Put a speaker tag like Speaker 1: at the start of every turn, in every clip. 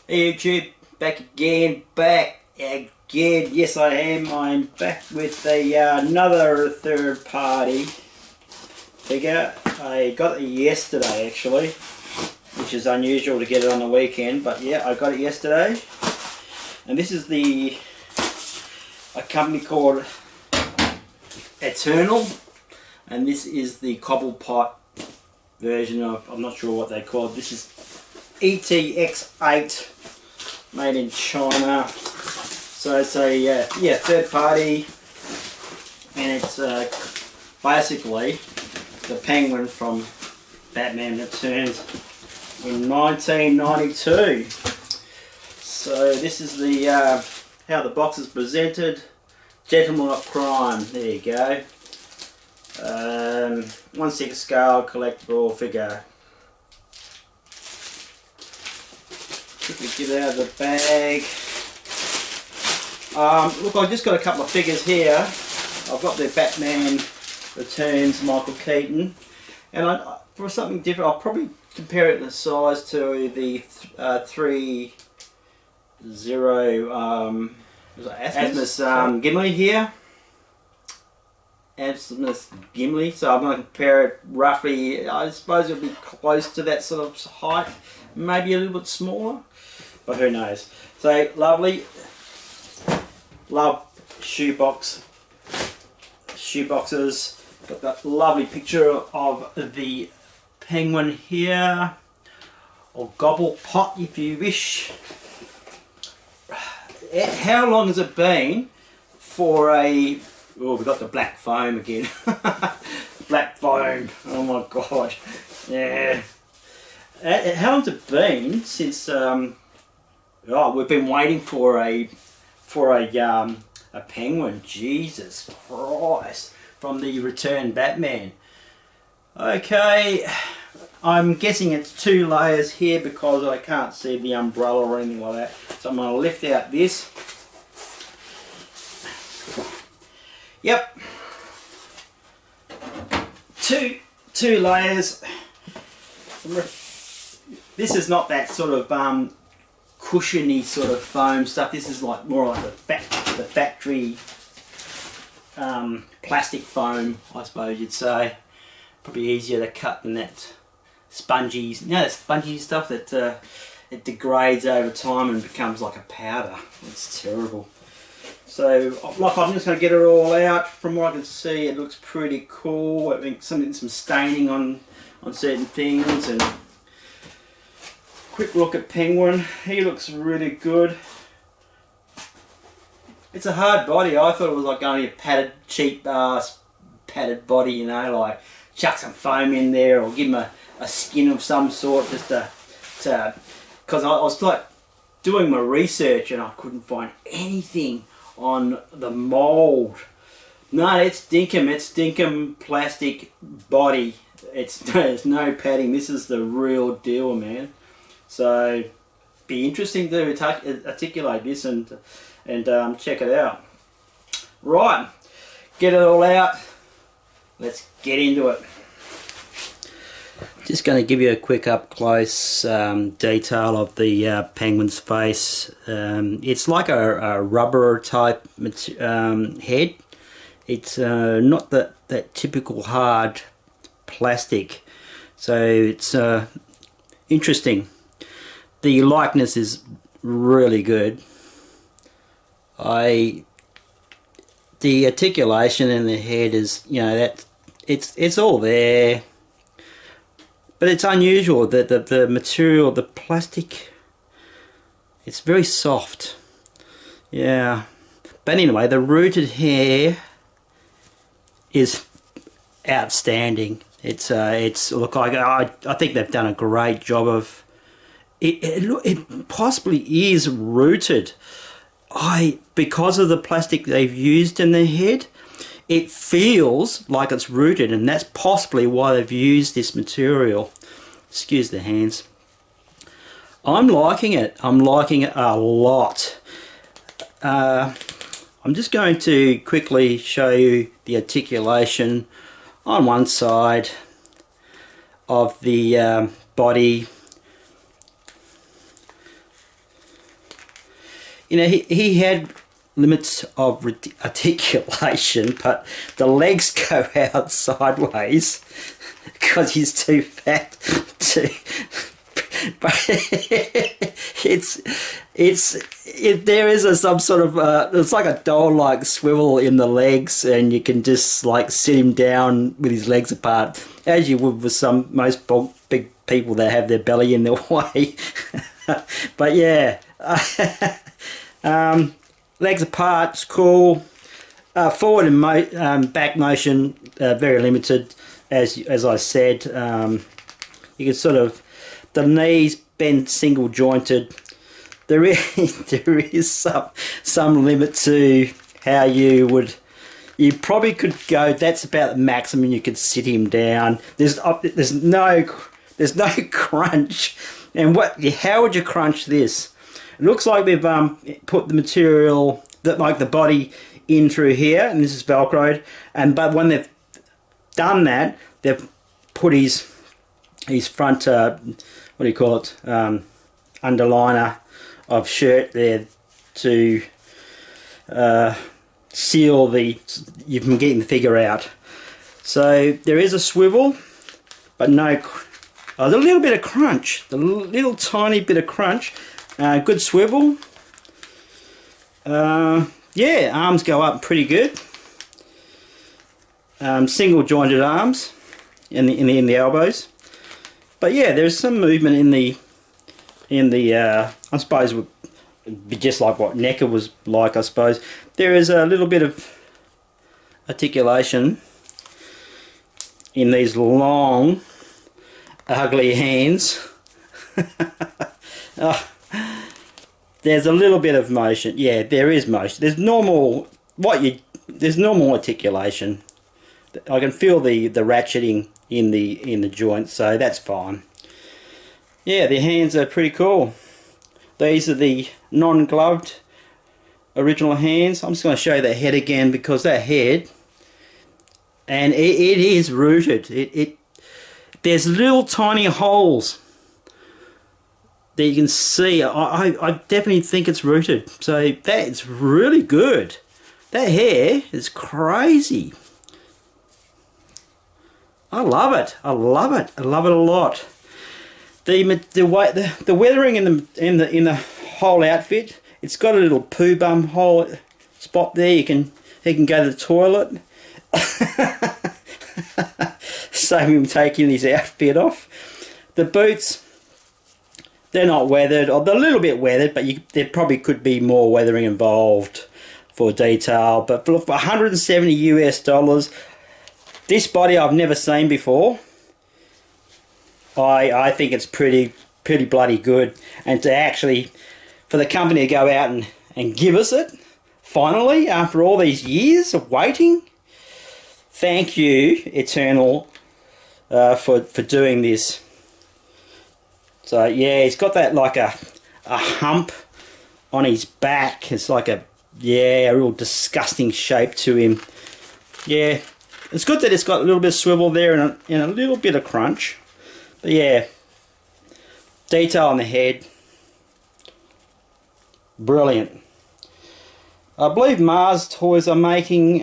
Speaker 1: Hey YouTube, back again. Yes, I am. I'm back with another third party figure. I got it yesterday actually, which is unusual to get it on the weekend, but yeah, I got it yesterday. And this is a company called Eternal, and this is the Cobblepot version of, I'm not sure what they call it. This is ET-X8, made in China. So it's a third party, and it's basically the Penguin from Batman Returns in 1992. So this is the how the box is presented. Gentleman of Crime. There you go. 1/6 scale collectible figure. Quickly get it out of the bag. Look, I've just got a couple of figures here. I've got the Batman Returns Michael Keaton, and for something different, I'll probably compare it in size to the 3-0 Asmus Gimli here. Asmus Gimli. So I'm going to compare it roughly. I suppose it'll be close to that sort of height, maybe a little bit smaller, but who knows. So lovely. Love shoeboxes. Got that lovely picture of the Penguin here, or Gobblepot if you wish. How long has it been for a... Oh, we've got the black foam again. Black foam. Oh my god. Yeah. How long's it been since... we've been waiting for a Penguin. Jesus Christ. From the Return Batman. Okay. I'm guessing it's 2 layers here because I can't see the umbrella or anything like that. So I'm going to lift out this. Yep. Two layers. This is not that sort of cushiony sort of foam stuff. This is like more like the factory plastic foam, I suppose you'd say. Probably easier to cut than that spongy, that spongy stuff that it degrades over time and becomes like a powder. It's terrible. So, like, I'm just going to get it all out. From what I can see, it looks pretty cool. I think some staining on certain things, and quick look at Penguin. He looks really good. It's a hard body. I thought it was like only a padded, cheap padded body, you know, like chuck some foam in there or give him a skin of some sort, just to because I was like doing my research and I couldn't find anything on the mould. No, it's dinkum plastic body. There's no padding. This is the real deal, man. So be interesting to articulate this and check it out. Right, get it all out. Let's get into it. Just going to give you a quick up close detail of the Penguin's face. It's like a rubber type head. It's not that typical hard plastic, so it's interesting. The likeness is really good. The articulation in the head is, you know, that it's all there. But it's unusual that the material, the plastic, it's very soft. Yeah. But anyway, the rooted hair is outstanding. It's look, I think they've done a great job of it. It possibly is rooted. Because of the plastic they've used in the head, it feels like it's rooted, and that's possibly why they've used this material. Excuse the hands. I'm liking it. I'm liking it a lot. I'm just going to quickly show you the articulation on one side of the body. you know, he had limits of articulation, but the legs go out sideways because he's too fat to. But there is some sort of it's like a doll-like swivel in the legs, and you can just like sit him down with his legs apart, as you would with most big people that have their belly in their way. But yeah, legs apart, it's cool. Forward and back motion very limited, as I said. You can sort of, the knees bend single jointed. There is some limit to how you probably could go. That's about the maximum you could sit him down. There's no crunch. And how would you crunch this? It looks like they've put the material, like the body, in through here, and this is velcroed. But when they've done that, they've put his front, what do you call it, underliner of shirt there to seal you from getting the figure out. So there is a swivel, but no. Oh, there's a little bit of crunch, the little tiny bit of crunch. Good swivel. Yeah, arms go up pretty good. Single jointed arms in the elbows. But yeah, there's some movement in the I suppose would be just like what Necker was like. I suppose there is a little bit of articulation in these long, ugly hands. Oh, there's a little bit of motion. Yeah, there is motion. There's normal articulation. I can feel the ratcheting in the joint, so that's fine. Yeah, the hands are pretty cool. These are the non-gloved original hands. I'm just going to show you the head again, because that head, and it is rooted. There's little tiny holes that you can see. I definitely think it's rooted. So that's really good. That hair is crazy. I love it. I love it. I love it a lot. The weathering in the whole outfit. It's got a little poo bum hole spot there. He can go to the toilet. Save him taking his outfit off. The boots, they're not weathered, or they're a little bit weathered, but there probably could be more weathering involved for detail. But for $170 US, this body I've never seen before. I think it's pretty bloody good, and to actually, for the company to go out and give us it finally after all these years of waiting. Thank you, Eternal, for doing this. So yeah, he's got that like a hump on his back. It's like a real disgusting shape to him. Yeah, it's good that it's got a little bit of swivel there and a little bit of crunch. But yeah, detail on the head, brilliant. I believe Mars Toys are making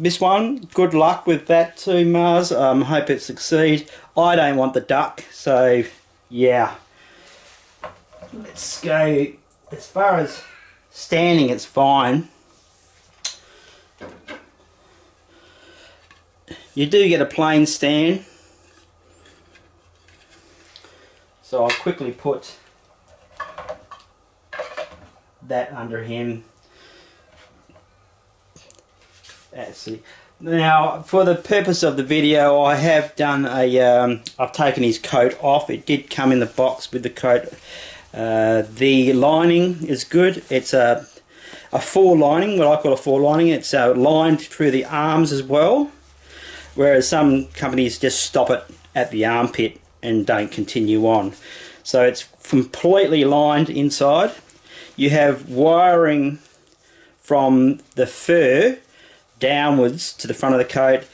Speaker 1: this one. Good luck with that too, Mars. Hope it succeeds. I don't want the duck, so yeah. Let's go. As far as standing, it's fine. You do get a plain stand. So I'll quickly put that under him. Actually, now for the purpose of the video, I have done I've taken his coat off. It did come in the box with the coat. The lining is good. It's a full lining, what I call a full lining. It's lined through the arms as well, whereas some companies just stop it at the armpit and don't continue on. So it's completely lined inside. You have wiring from the fur downwards to the front of the coat,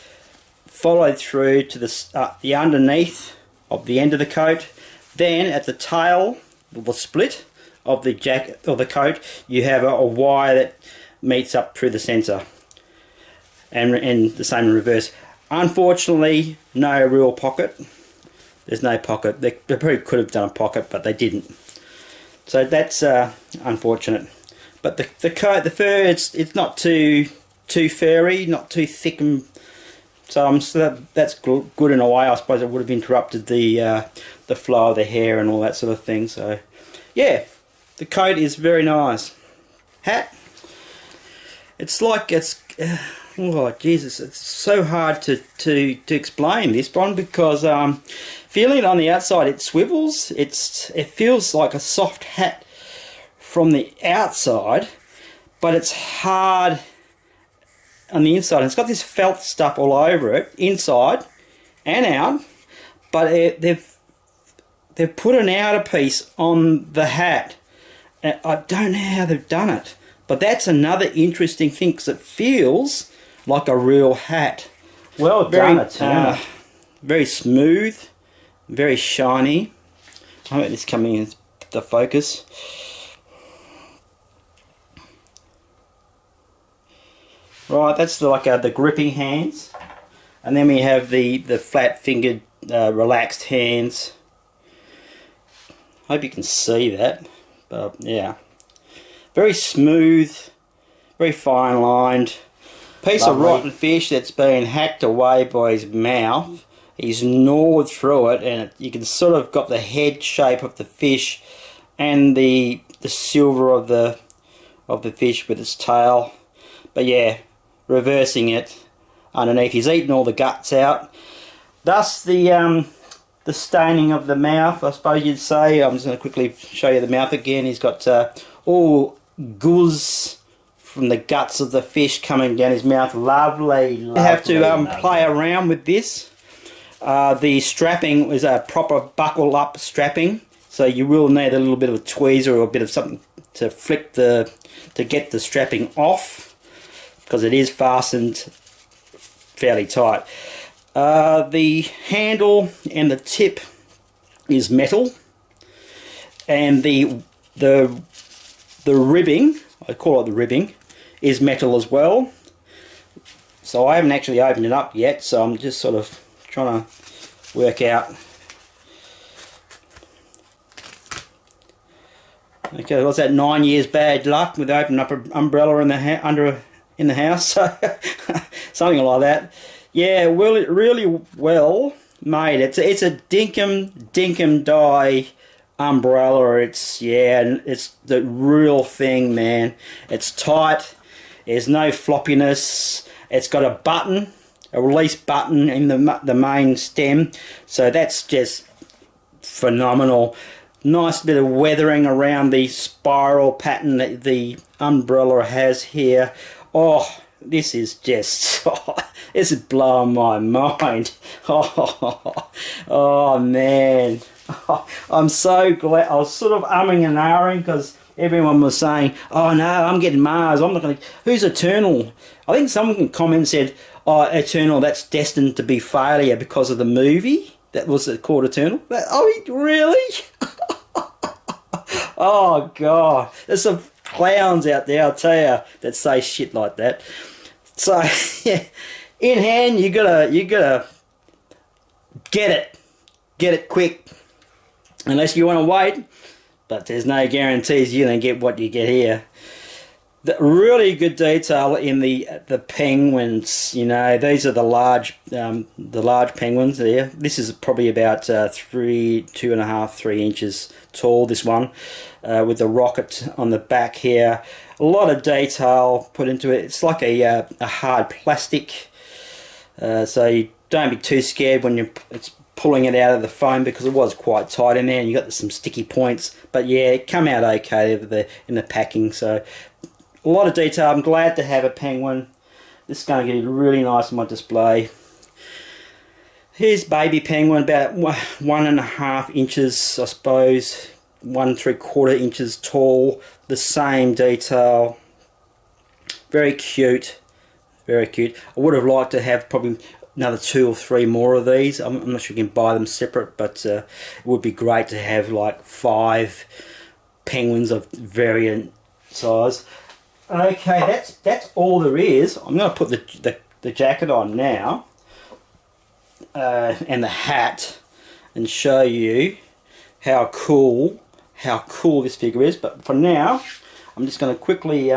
Speaker 1: followed through to the underneath of the end of the coat. Then at the tail, the split of the jacket or the coat, you have a wire that meets up through the centre, and the same in reverse. Unfortunately, no real pocket. There's no pocket. They probably could have done a pocket, but they didn't. So that's unfortunate. But the coat, the fur, it's not too furry, not too thick, and so that's good in a way. I suppose it would have interrupted the flow of the hair and all that sort of thing. So yeah, the coat is very nice. Hat, it's like oh Jesus, it's so hard to explain this one, because feeling it on the outside, it swivels. It feels like a soft hat from the outside, but it's hard on the inside. It's got this felt stuff all over it, inside and out, but they've put an outer piece on the hat. I don't know how they've done it, but that's another interesting thing, because it feels like a real hat.
Speaker 2: Well done,
Speaker 1: very smooth, very shiny. I hope this coming in the focus. Right, that's the gripping hands, and then we have the flat-fingered, relaxed hands. Hope you can see that, but yeah, very smooth, very fine-lined. Piece of rotten fish that's been hacked away by his mouth. He's gnawed through it, and you can sort of got the head shape of the fish, and the silver of the fish with its tail. But yeah, reversing it underneath. He's eaten all the guts out. Thus the staining of the mouth, I suppose you'd say. I'm just going to quickly show you the mouth again. He's got all gauze from the guts of the fish coming down his mouth. Lovely. You have to play around with this. The strapping is a proper buckle up strapping, so you will need a little bit of a tweezer or a bit of something to flick to get the strapping off, because it is fastened fairly tight. The handle and the tip is metal, and the ribbing, I call it the ribbing, is metal as well. So I haven't actually opened it up yet, so I'm just sort of trying to work out. Okay, what's that? 9 years bad luck with opening up an umbrella in the house, so something like that. Yeah, well, really well made. It's a dinkum dye umbrella. It's the real thing, man. It's tight. There's no floppiness. It's got a button, a release button in the main stem, so that's just phenomenal. Nice bit of weathering around the spiral pattern that the umbrella has here. Oh, this is just, this is blowing my mind. Oh man, I'm so glad. I was sort of umming and ahhing because everyone was saying, oh no, I'm getting Mars, I'm not going to, who's Eternal? I think someone comment said, oh, Eternal, that's destined to be failure because of the movie that was called Eternal. Oh, really? Oh god, there's some clowns out there, I'll tell you, that say shit like that. So yeah, in hand, you gotta get it quick, unless you want to wait. But there's no guarantees you're gonna get what you get here. The really good detail in the penguins. You know, these are the large penguins there. This is probably about 2.5, 3 inches tall. This one, with the rocket on the back here. A lot of detail put into it. It's like a hard plastic, so you don't be too scared when it's pulling it out of the foam, because it was quite tight in there, and you got some sticky points. But yeah, it come out okay in the packing. So a lot of detail. I'm glad to have a penguin. This is going to get really nice on my display. Here's baby penguin, about 1.5 inches, I suppose, 1 3/4 inches tall. The same detail. Very cute, very cute. I would have liked to have probably another 2 or 3 more of these. I'm not sure you can buy them separate, but it would be great to have like 5 penguins of variant size. Okay, that's all there is. I'm going to put the jacket on now, and the hat, and show you how cool this figure is. But for now, I'm just going to quickly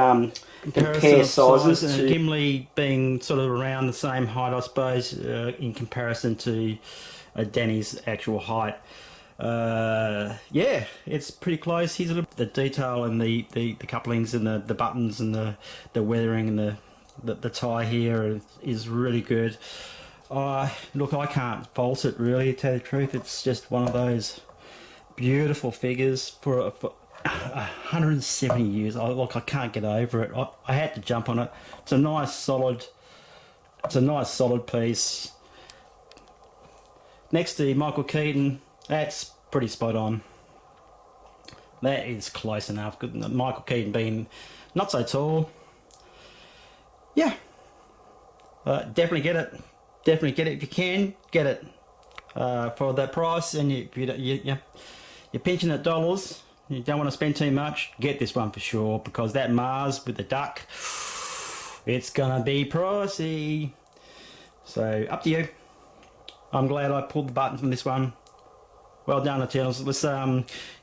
Speaker 1: compare sizes. Gimli being sort of around the same height, I suppose, in comparison to Danny's actual height. Yeah, it's pretty close. Here's a little the detail and the couplings and the buttons and the weathering and the tie here is really good. Look, I can't fault it really, to tell you the truth. It's just one of those beautiful figures for 170 years. I can't get over it. I had to jump on it. It's a nice solid piece. Next to Michael Keaton, that's pretty spot on. That is close enough. Michael Keaton being not so tall. Yeah, definitely get it. Definitely get it if you can. Get it for that price, and you're pinching at dollars. You don't want to spend too much. Get this one for sure, because that Mars with the duck, it's gonna be pricey. So up to you. I'm glad I pulled the button from this one. Well done, Eternals. Let's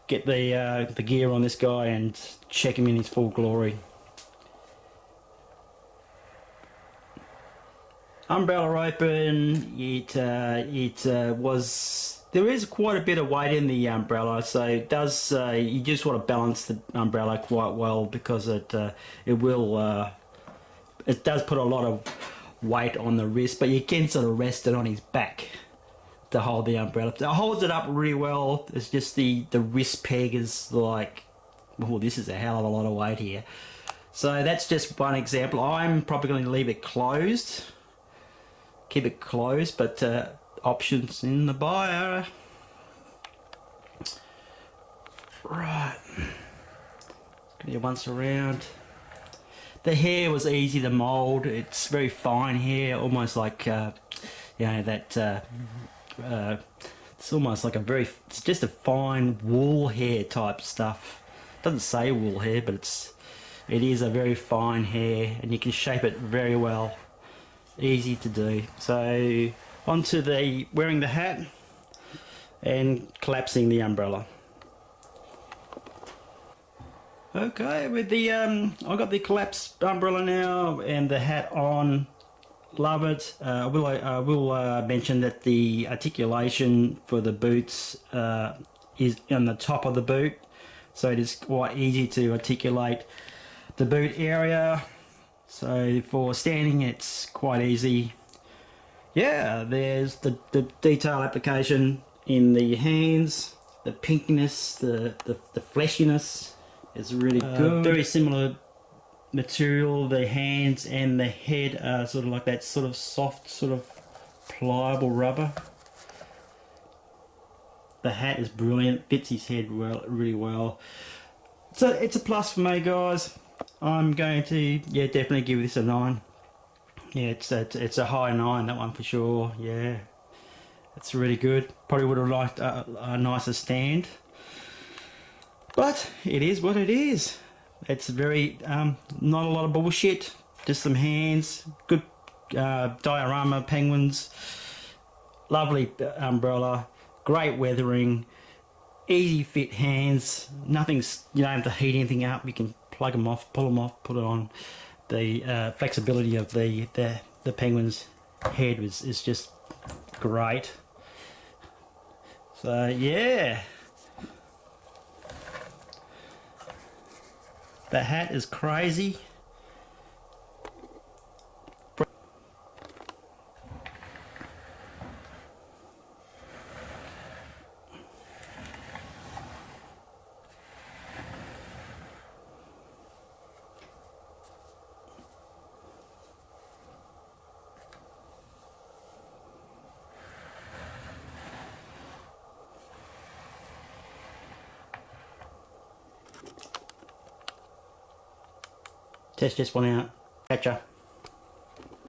Speaker 1: get the gear on this guy and check him in his full glory. Umbrella open. There is quite a bit of weight in the umbrella, so it does. You just want to balance the umbrella quite well, because it does put a lot of weight on the wrist, but you can sort of rest it on his back to hold the umbrella. It holds it up really well. It's just the wrist peg is like, oh, this is a hell of a lot of weight here. So that's just one example. I'm probably going to leave it closed. Keep it closed, but options in the bio. Right. Give you once around. The hair was easy to mould. It's very fine hair, almost like you know, that. It's almost like it's just a fine wool hair type stuff. It doesn't say wool hair, but it is a very fine hair, and you can shape it very well. Easy to do. So onto the wearing the hat and collapsing the umbrella. Okay, with the I got the collapsed umbrella now and the hat on. Love it. I will mention that the articulation for the boots is on the top of the boot, so it is quite easy to articulate the boot area. So for standing, it's quite easy. Yeah, there's the detail application in the hands, the pinkiness, the fleshiness is really good. Very similar material. The hands and the head are sort of like that sort of soft, sort of pliable rubber. The hat is brilliant, fits his head really well. So it's a plus for me, guys. I'm going to definitely give this a 9. Yeah, it's a high 9, that one for sure. Yeah, it's really good. Probably would have liked a nicer stand, but it is what it is. It's very not a lot of bullshit, just some hands, good diorama penguins, lovely umbrella, great weathering, easy fit hands. Nothing's, you don't have to heat anything up. You can plug them off, pull them off, put it on. The flexibility of the penguin's head is just great. So yeah, the hat is crazy. Test just went out. Catch ya.